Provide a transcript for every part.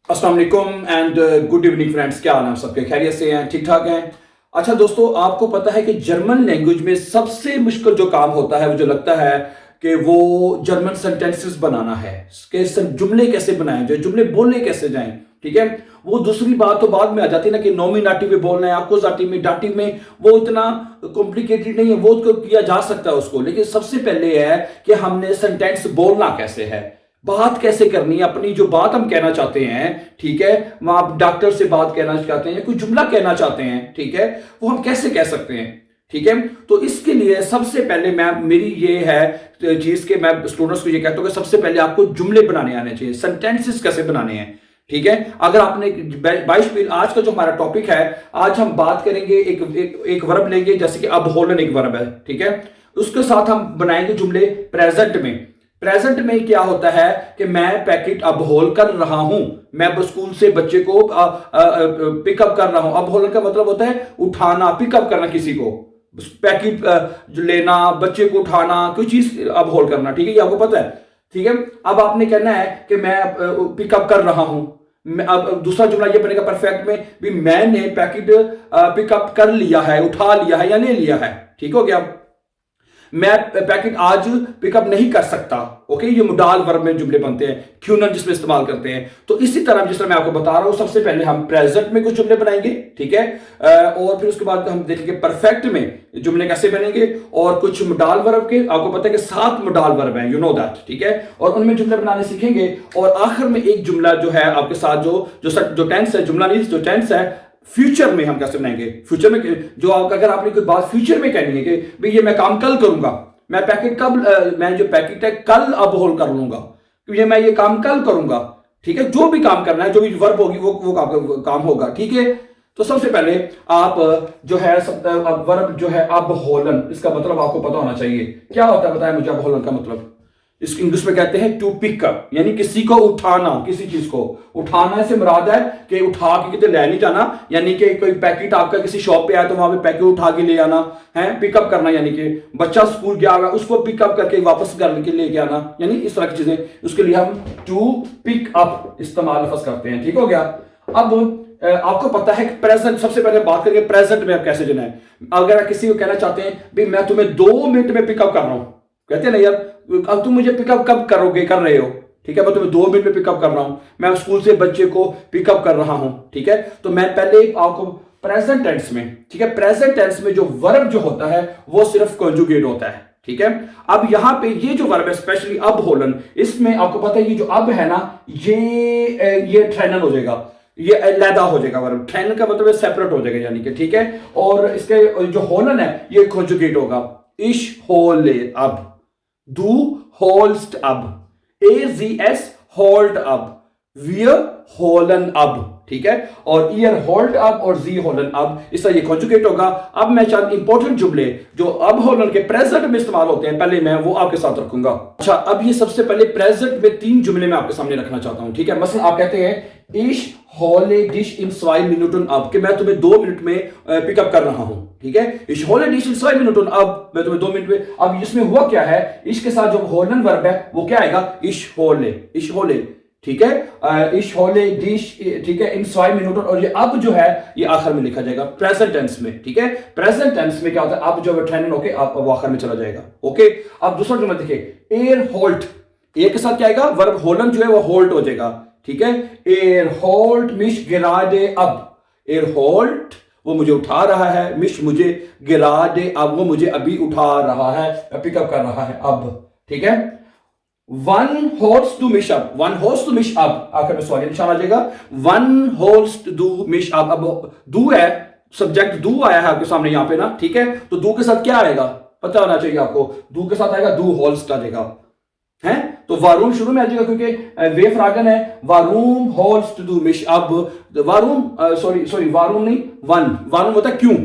अस्सलाम वालेकुम and good evening friends. क्या हाल है सबके? खैरियत से हैं? ठीक ठाक हैं? अच्छा दोस्तों, आपको पता है कि जर्मन लैंग्वेज में सबसे मुश्किल जो काम होता है, मुझे लगता है कि वो जर्मन सेंटेंसेस बनाना है कि जुमले कैसे बनाए जाए, जुमले बोलने कैसे जाएं। ठीक है, वो दूसरी बात तो बाद में आ जाती है ना कि नॉमिनेटिव में बोलना है, अक्यूजेटिव में, दाटिव में, वो इतना कॉम्प्लिकेटेड नहीं है, वो तो किया जा सकता है उसको। लेकिन सबसे पहले है कि हमने सेंटेंस बोलना कैसे है, बात कैसे करनी है, अपनी जो बात हम कहना चाहते हैं, ठीक है, आप डॉक्टर से बात कहना चाहते हैं, कोई जुमला कहना चाहते हैं, ठीक है, वो हम कैसे कह सकते हैं। ठीक है, तो इसके लिए सबसे पहले मेरी ये है चीज के मैं स्टूडेंट्स को ये कहता हूं कि सबसे पहले आपको जुमले बनाने आने चाहिए, सेंटेंसेस कैसे बनाने हैं। ठीक है, अगर आपने 22 आज का जो हमारा टॉपिक है, आज हम बात करेंगे एक वर्ब लेंगे, जैसे कि अब होलन एक वर्ब है। ठीक है, उसके साथ हम बनाएंगे जुमले प्रेजेंट में। प्रेजेंट में क्या होता है कि मैं पैकेट अब होल कर रहा हूं, मैं स्कूल से बच्चे को पिकअप कर रहा हूं। अब होल का मतलब होता है उठाना, पिकअप करना, किसी को पैकेट लेना, बच्चे को उठाना, कोई चीज अब होल करना। ठीक है, ये आपको पता है। ठीक है, अब आपने कहना है कि मैं पिकअप कर रहा हूं। अब दूसरा जुमला ये बनेगा परफेक्ट में भी, मैंने पैकेट पिकअप कर लिया है, उठा लिया है या ले लिया है। ठीक हो गया, मैं पैकेट आज पिकअप नहीं कर सकता। ओके, ये मुडाल वर्ब में जुमले बनते हैं, क्यूनन जिसमें इस्तेमाल करते हैं। तो इसी तरह जिस तरह मैं आपको बता रहा हूं, सबसे पहले हम प्रेजेंट में कुछ जुमले बनाएंगे, ठीक है, और फिर उसके बाद हम देखेंगे परफेक्ट में जुमले कैसे बनेंगे, और कुछ मुडाल वर्ब के आपको पता है कि 7 मुडाल वर्ब हैं, यू नो दैट। ठीक है, और उनमें जुमले बनाने सीखेंगे। और आखिर में एक जुमला जो है आपके साथ जो टेंस है, जुमला नहीं, जो टेंस है, फ्यूचर में हम कैसे बनाएंगे। फ्यूचर में जो अगर आपने कोई बात फ्यूचर में कहनी है कि भाई ये मैं काम कल करूंगा, मैं पैकेट कब मैं जो पैकेट है कल अब होल्ड कर लूंगा, क्योंकि मैं ये काम कल करूंगा। ठीक है, जो भी काम करना है, जो भी वर्ब होगी वो काम होगा। ठीक है, तो सबसे पहले आप जो है वर्ब जो है अब होलन, इसका मतलब आपको पता होना चाहिए क्या होता है। बताया मुझे अब होलन का मतलब। इसको इंग्लिश में कहते हैं टू पिक अप, यानी किसी को उठाना, किसी चीज को उठाना से मुराद है कि उठा के कितने ले नहीं जाना, यानी कि कोई पैकेट आपका किसी शॉप पे आया तो वहां पे पैकेट उठा के ले आना है, पिकअप करना, यानी कि बच्चा स्कूल गया होगा उसको पिकअप करके वापस घर के लेके आना, यानी इस तरह की चीजें, उसके लिए हम टू पिक अप इस्तेमाल लफ्ज करते हैं। ठीक हो गया। अब आपको पता है कि प्रेजेंट, सबसे पहले बात करेंगे प्रेजेंट में आप कैसे देना है। अगर आप किसी को कहना चाहते हैं भाई मैं तुम्हें 2 मिनट में पिकअप कर रहा हूं, कहते हैं ना यार अब तुम मुझे पिकअप कब करोगे, कर रहे हो। ठीक है, मैं तुम्हें 2 मिनट में पिकअप कर रहा हूं, मैं स्कूल से बच्चे को पिकअप कर रहा हूं। ठीक है, तो मैं पहले आपको प्रेजेंट टेंस में, ठीक है, प्रेजेंट टेंस में जो वर्ब जो होता है वो सिर्फ कॉन्जुगेट होता है। ठीक है, अब यहां पे ये जो वर्ब है, स्पेशली अब होलन, इसमें आपको पता है ये जो अब है ना, ये ट्रेनल हो जाएगा, ये अलहदा हो जाएगा वर्ब। ट्रेनल का मतलब सेपरेट हो जाएगा, यानी कि ठीक है, और इसके जो होलन है ये कॉन्जुगेट होगा। इश होले अब, du holst ab, as hold ab, wir holen ab। ठीक है, और ईयर होल्ड अब और जी होलन अब, इसका ये कॉन्जुगेट होगा। अब मैं चंद इंपॉर्टेंट जुमले जो अब होलन के प्रेजेंट में इस्तेमाल होते हैं, पहले मैं वो आपके साथ रखूंगा। अच्छा, अब ये सबसे पहले प्रेजेंट में 3 जुमले मैं आपके सामने रखना चाहता हूं। ठीक है, मसलन आप कहते हैं इश होले डिश इन 2 मिनटन अब, कि मैं तुम्हें 2 मिनट में पिकअप कर रहा हूं। ठीक है, इश होले डिश इन 2 मिनटन अब, मैं तुम्हें 2 मिनट में। अब इसमें हुआ क्या है, इश के साथ जो होलन वर्ब है वो क्या आएगा, इश होले, इश होले। ठीक है, इश होले डिश, ठीक है, इन 2 मिनटन, और ये अब जो है ये आखिर में लिखा जाएगा प्रेजेंट टेंस में। ठीक है, प्रेजेंट टेंस में क्या होता है, अब जो ट्रेंड होके आप वो आखिर में चला जाएगा। ओके, अब दूसरा जुमला देखिए, एयर होल्ट, ए के साथ क्या आएगा, वर्ब होलन जो है वो होल्ट हो जाएगा। ठीक है, एयर होल्ट मिश गिराडे अब, एयर होल्ट वो मुझे उठा रहा है, मिश मुझे, गिराडे अब वो मुझे अभी उठा रहा है, पिकअप कर रहा है अब। ठीक है, one horse to miss up, one horse to miss up, आखिर में सवाल निशान आ जाएगा, one horse to miss up. अब दू है, सब्जेक्ट दू आया है आपके सामने यहाँ पे ना। ठीक है, तो दू के साथ क्या आएगा पता होना चाहिए आपको, दू के साथ आएगा दू हॉल्स्ट आ जाएगा, है तो वारूम शुरू में आ जाएगा, क्योंकि वे फ्रागन है, वारूम हॉल्स्ट टू मिश अप, वारूम सॉरी वारूम नहीं, वारूम होता है क्यों,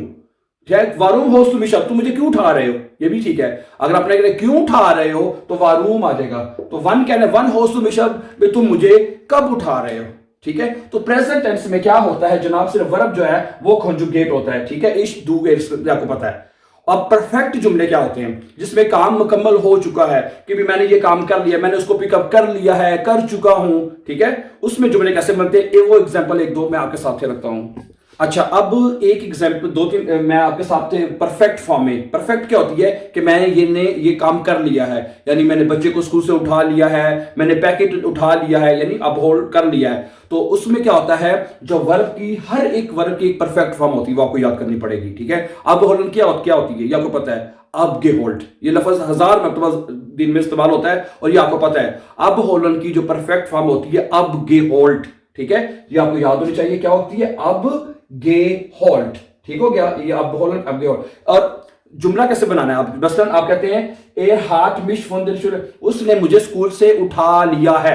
वारूम होस्ट मिश अप, तुम मुझे क्यों उठा रहे हो, ये भी ठीक है। अगर आपने कहा क्यों उठा रहे हो तो वारूम आ जाएगा, तो वन कहना है, वन होस्ट मिश अप, तुम मुझे कब उठा रहे हो। ठीक है, तो प्रेजेंट टेंस में क्या होता है जनाब, सिर्फ वर्ब जो है वो कॉन्जुगेट होता है। ठीक है, इश डू आपको पता है। अब परफेक्ट जुमले क्या होते हैं? जिसमें काम मुकम्मल हो चुका है कि भी मैंने ये काम कर लिया, मैंने उसको पिकअप कर लिया है, कर चुका हूं, ठीक है। उसमें जुमले कैसे बनते हैं वो एग्जांपल एक दो मैं आपके साथ रखता हूं। अच्छा, अब एक एग्जांपल दो तीन मैं आपके साथ परफेक्ट फॉर्म में। परफेक्ट क्या होती है कि मैंने ये काम कर लिया है, यानी मैंने बच्चे को स्कूल से उठा लिया है, मैंने पैकेट उठा लिया है, यानी अपहोल्ड कर लिया है। तो उसमें क्या होता है, जो वर्ब की हर एक वर्ब की एक परफेक्ट फॉर्म होती है वो आपको याद करनी पड़ेगी, ठीक है। अब होल्ड क्या होती है ये आपको पता है, अब गे होल्ड, ये लफ्ज 1000 मरतबा दिन में इस्तेमाल होता है और ये आपको पता है। अब होल्ड की जो परफेक्ट फॉर्म होती है अब गे होल्ड, ठीक है, ये आपको याद होनी चाहिए क्या होती है, अब गे होल्ड, ठीक हो गया। ये अब होल्ड अब गे होल्ड। और जुमला कैसे बनाना है, आप मसलन आप कहते हैं a heart miss from the school, उसने मुझे स्कूल से उठा लिया है,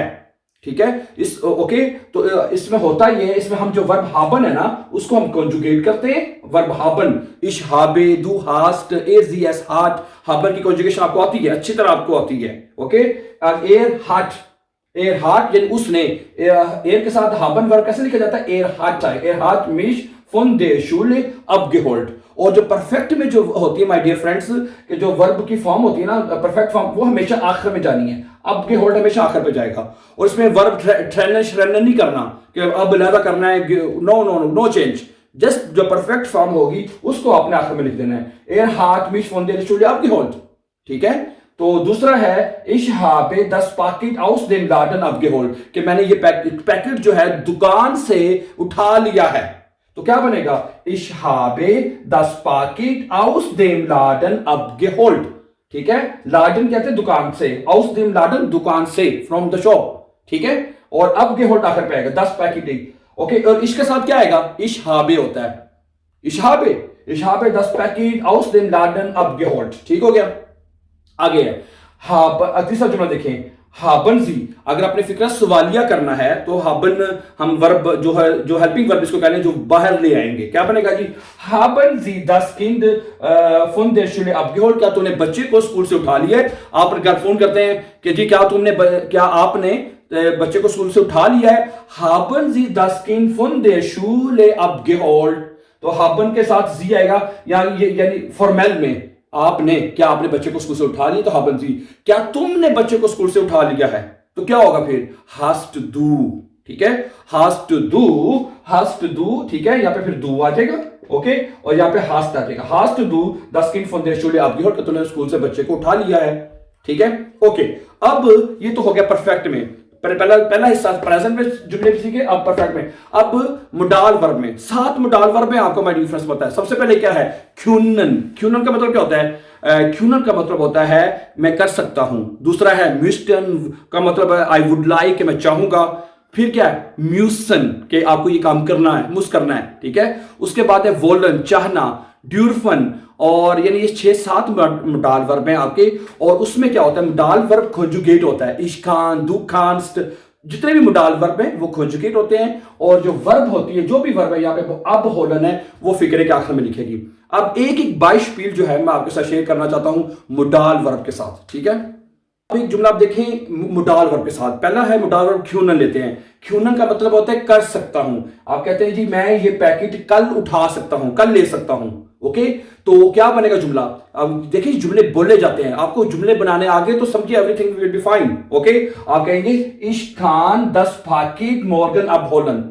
ठीक है। इस ओके, तो इसमें होता ये है, इसमें हम जो वर्ब हाबन है ना उसको हम कॉन्जुगेट करते हैं। वर्ब हाबन, इश हाबे दू हास्ट एस हार्ट, हाबन की कॉन्जुगेशन आपको आती है, अच्छी तरह आपको आती है, okay. Air heart, air heart यानी उसने, एयर के साथ हाबन वर्ब कैसे लिखा जाता है, एयर हार्ट है, एयर हार्ट मिश फुन दे शूले अब गेहोल्ड। और जो परफेक्ट में जो होती है माय डियर फ्रेंड्स, कि जो वर्ब की फॉर्म होती है ना परफेक्ट फॉर्म, वो हमेशा आखिर में जानी है, अब गेहोल्ड हमेशा आखिर पे जाएगा। और इसमें वर्ब ट्रेनर श्रेनर नहीं करना कि अब लहदा करना है, no no no no change, just जो परफेक्ट फॉर्म होगी उसको आपने आखिर में लिख देना है, एयर हार्ट मिश फुन दे शूले अब गेहोल्ड, ठीक है। तो दूसरा है इश हाबे 10 पैकेट आउस देम लाडन अब गेहोल्ड, कि मैंने ये पैकेट जो है दुकान से उठा लिया है। तो क्या बनेगा, इश हाबे 10 पैकेट आउस देम लाडन अब गेहोल्ड, ठीक है। लाडन कहते हैं दुकान से, आउस देम लाडन दुकान से, फ्रॉम द शॉप, ठीक है। और अब गेहोल्ड आखिर पे आएगा 10 पैकेट, ओके। और इश के साथ क्या आएगा, इश हाबे होता है, इश हाबे 10 पैकेट आउस देम लाडन अब गेहोल्ड, ठीक हो गया। आगे है तीसरा जुमला देखें, हाबन जी। अगर आपने फिक्रा सवालिया करना है तो हाबन हम वर्ब जो है, जो हेल्पिंग वर्ब इसको कहते हैं, जो बाहर ले आएंगे, क्या बनेगा जी, हाबन जी 10 किंड फोन दे शुले अब गेहोल्ड, क्या तूने बच्चे को स्कूल से उठा लिया है। आप घर फोन करते हैं कि जी क्या आपने बच्चे को स्कूल से उठा लिया है, हाबन जी 10 किंड फोन दे शुले अब गेहोल्ड। तो हाबन के साथ जी आएगा, यानी फॉर्मेल में आपने बच्चे को स्कूल से उठा लिया, तो हाबन जी, क्या तुमने बच्चे को स्कूल से उठा लिया है, तो क्या होगा फिर, हास्ट डू, ठीक है, हास्ट डू, ठीक है। यहां पे फिर डू आ जाएगा, ओके, और यहां पे हास्ट आ जाएगा, हास्ट डू 10 किंड फोन दे शुले अब गेहोल्ड, तुमने स्कूल से बच्चे को उठा लिया है, ठीक है, ओके। अब ये तो हो गया परफेक्ट में, पहला हिस्सा प्रेजेंट में जुमले भी सीखे, अब परफेक्ट में। अब मुडाल वर्ब में, 7 मुडाल वर्ब में आपको मैं डिफरेंस बताया। सबसे पहले क्या है, ख्यूनन। ख्यूनन का मतलब क्या होता है, ख्यूनन का मतलब होता है मैं कर सकता हूं। दूसरा है म्यूस्टन का मतलब है आई वुड लाइक, मैं चाहूंगा। फिर क्या है, म्यूसन के आपको ये काम करना है, मुस करना है, ठीक है। उसके बाद है वोलन, चाहना, ड्यूरफन, और यानी ये 6-7 मुडाल वर्ब हैं आपके। और उसमें क्या होता है, मुडाल वर्ब कॉन्जुगेट होता है, इश्कान, दुखांस्ट, जितने भी मुडाल वर्ब हैं वो कॉन्जुगेट होते हैं। और जो वर्ब होती है, जो भी वर्ब है यहाँ पे अब होलन है, वो फिक्रे के आखिर में लिखेगी। अब एक 22 पील जो है मैं आपके साथ शेयर करना चाहता हूं मुडाल वर्ब के साथ, ठीक है। अब एक जुमला आप देखें मुडाल वर्ब के साथ। पहला है मुडाल वर्ब ख्यूनन लेते हैं। ख्यूनन का मतलब होता है कर सकता हूं। आप कहते हैं जी मैं ये पैकेट कल उठा सकता हूं, कल ले सकता हूं, ओके। तो क्या बनेगा जुमला, अब देखिए जुमले बोले जाते हैं, आपको जुमले बनाने आगे तो समझिए everything will be fine, okay. आप कहेंगे इश खान 10 पैकेट मॉर्गन अब होलन।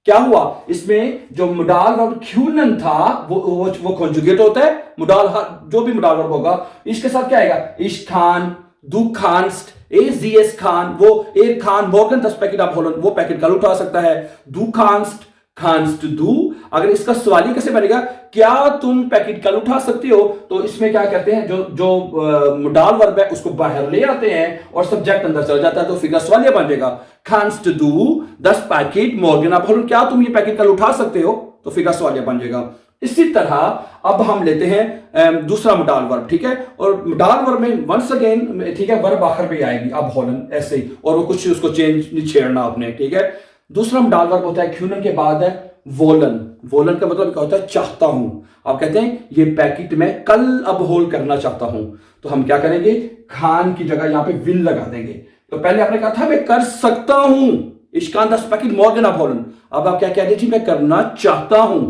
क्या हुआ, इसमें जो मुडाल वर्ब ख्यूनन था वो कॉन्जुगेट होता है, मुडाल जो भी मुडाल वर्ब होगा इसके साथ क्या आएगा, इश खान, दू खानस्ट, एस खान, वो एर खान मॉर्गन 10 पैकेट अब होलन, वो पैकेट कल उठा सकता है। दू खानस्ट, खानस्ट दू। अगर इसका सवाल कैसे बनेगा, क्या तुम पैकेट कल उठा सकते हो, तो इसमें क्या कहते हैं, जो मुडाल वर्ब है उसको बाहर ले आते हैं और सब्जेक्ट अंदर चला जाता है, तो फिर सवालिया बन जाएगा, खानस्ट दू 10 पैकेट मॉर्गन अब होलन, क्या तुम ये पैकेट कल उठा सकते हो, तो फिर सवालिया बन जाएगा। इसी तरह अब हम लेते हैं दूसरा मुडाल वर्ब, ठीक है। और मुडाल वर्ब में वंस अगेन, ठीक है, वर्ब आखिर पे आएगी अब होलन ऐसे ही, और वो कुछ उसको चेंज नहीं छेड़ना आपने, ठीक है। दूसरा मुडाल वर्ब होता है ख्यूनन के बाद है वोलन। वोलन का मतलब क्या होता है, चाहता हूं। आप कहते हैं ये पैकेट में कल अब होल्ड करना चाहता हूं, तो हम क्या करेंगे, खान की जगह यहां पे विल लगा देंगे। तो पहले आपने कहा था मैं कर सकता हूं, इश्कान 10 पैकेट मॉर्गन अब होलन, अब आप क्या कह रहे थे, मैं करना चाहता हूं,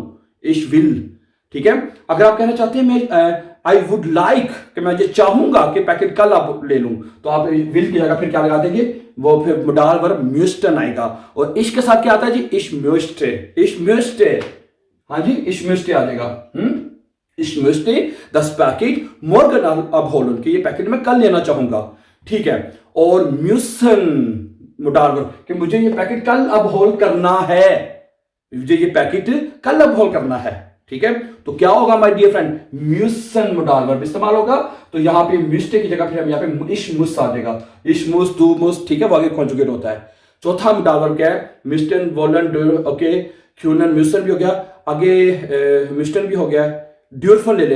इश विल, ठीक है। अगर आप कहना चाहते हैं मैं आई वुड लाइक कि मैं ये चाहूंगा कि पैकेट कल आप ले लूं, तो आप विल की जगह फिर क्या लगा देंगे, वो फिर मोडाल वर्ब म्यूस्टन आएगा। और इश के साथ क्या आता है जी, इश म्यूस्टे, इश म्यूस्टे, हाँ जी इश म्यूस्टे आ जाएगा। इश म्यूस्टे दस पैकेट मोर्गन अब होलन, कि ये पैकेट मैं कल लेना चाहूंगा, ठीक है। और म्यूसन मोडाल वर्ब कि मुझे ये पैकेट कल अब होल्ड करना है, मुझे ये पैकेट कल अब होल्ड करना है, ठीक है। तो क्या होगा माय डियर फ्रेंड, म्यूसन मोडाल वर्ब इस्तेमाल होगा। तो यहां पे म्यूस्टे की जगह फिर हम यहाँ पे इश मुस आ जाएगा, इश मुस दू मुस, ठीक है, वो आगे कॉन्जुगेट होता है। चौथा मोडाल वर्ब क्या है, मिस्टन वोलन, ओके, क्यूनन म्यूसन भी हो गया, आगे मिस्टन भी हो गया। ड्यूरफुल ले ले,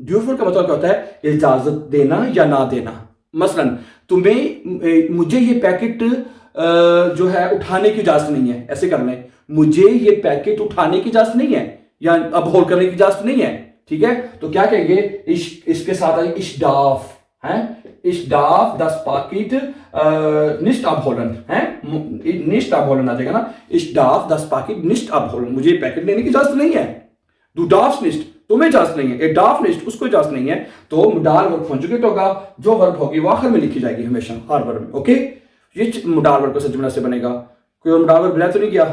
ड्यूरफुल का मतलब क्या होता है, इजाजत देना या ना देना। मसलन तुम्हें मुझे ये पैकेट जो है उठाने की इजाजत नहीं है, ऐसे कर लें, मुझे ये पैकेट उठाने की इजाजत नहीं है या अब होल्ड करने की इजाजत नहीं है, ठीक है। तो क्या कहेंगे, इसके साथ आए इश्डाफ है, इश्डाफ दस पाकिट निस्ट अब होलन है, निस्ट अब होलन आ जाएगा ना, इश्डाफ दस पाकिट निस्ट अब होलन, मुझे पैकेट लेने की इजाजत नहीं है। दू डाफ निस्ट, तुम्हें इजाजत नहीं है, ए डाफ निस्ट, उसको इजाजत नहीं है। तो मोडाल वर्ब कॉन्जुगेट होगा, जो वर्ब होगी वो आखिर में लिखी जाएगी हमेशा हर वर्ब में, ओके। ये मोडाल वर्ब का जुमला से बनेगा। कोई मोडाल वर्ब तो नहीं किया,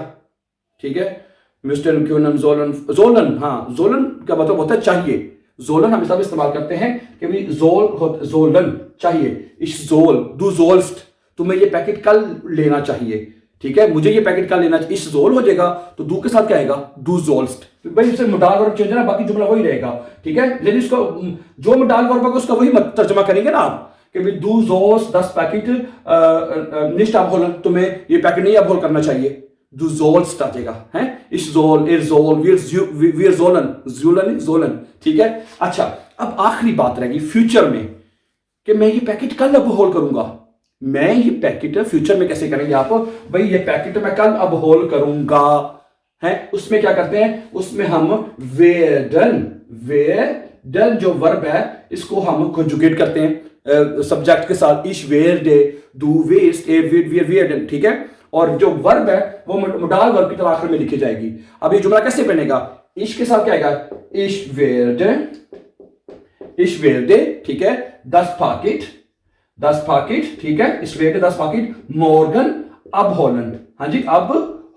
ठीक है। मिस्टर क्यूनन जोलन, जोलन, हाँ जोलन का मतलब होता है चाहिए, जोलन हम सब इस्तेमाल करते हैं कि भाई जोलन चाहिए, इस जोल दू जोल्स्ट, तुम्हें ये पैकेट कल लेना चाहिए, ठीक है, मुझे ये पैकेट कल लेना चाहिए, इस जोल हो जाएगा तो दू के साथ क्या आएगा, दू जोल्स्ट, भाई इससे मोडाल वर्ब चेंज है ना, बाकी जुमला वही रहेगा, ठीक है। लेकिन इसको जो मोडाल वर्ब होगा उसका वही तर्जुमा करेंगे ना आप, कि भाई दू जोल्स 10 पैकेट निस्ट अब होलन, तुम्हें ये पैकेट नहीं अब होल्ड करना चाहिए, दू जोल्स आ जाएगा, हैं, इस जोल, एर जोल, वीर जोलन, जोलन, जोलन, ठीक है। अच्छा, अब आखिरी बात रहेगी फ्यूचर में, कि मैं ये पैकेट कल अब होल्ड करूंगा, मैं ये पैकेट फ्यूचर में कैसे करेंगे आप, भाई ये पैकेट मैं कल अब होल्ड करूंगा, है, उसमें क्या करते हैं, उसमें हम वेर जो वर्ब है इसको हम कंजुगेट करते हैं सब्जेक्ट के साथ, इश वेर डे, दू वेस्ट, ए वेर, ठीक है। और जो वर्ब है वो मोडाल वर्ब की तरह आखिर में लिखी जाएगी। अब ये जुमला कैसे बनेगा, इश के साथ क्या आएगा, इश वेर डे, ठीक है, 10 पाकिट, ठीक है, इश वेर डे 10 पाकिट मोर्गन अब होलन, हाँ जी अब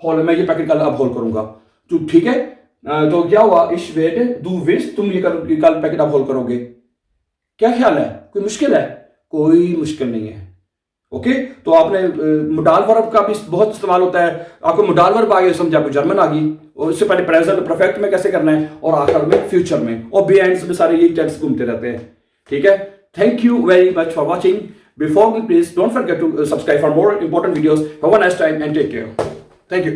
होलन, मैं ये पैकेट कल अब होल्ड करूंगा, तो ठीक है। तो क्या हुआ, इश वेर डे दू वेस्ट, तुम ये कल पैकेट अब होल्ड करोगे। क्या ख्याल है, कोई मुश्किल है, कोई मुश्किल नहीं है, ओके। तो आपने मोडाल वर्ब का भी बहुत इस्तेमाल होता है, आपको मोडाल वर्ब आ गया समझ, आपको जर्मन आ गई, और इससे पहले प्रेजेंट परफेक्ट में कैसे करना है, और आखिर में फ्यूचर में, और बी एंड्स में सारे यही टेंस घूमते रहते हैं, ठीक है। Thank you very much for watching. Before me please don't forget to subscribe for more important videos. Have a nice time and take care. Thank you.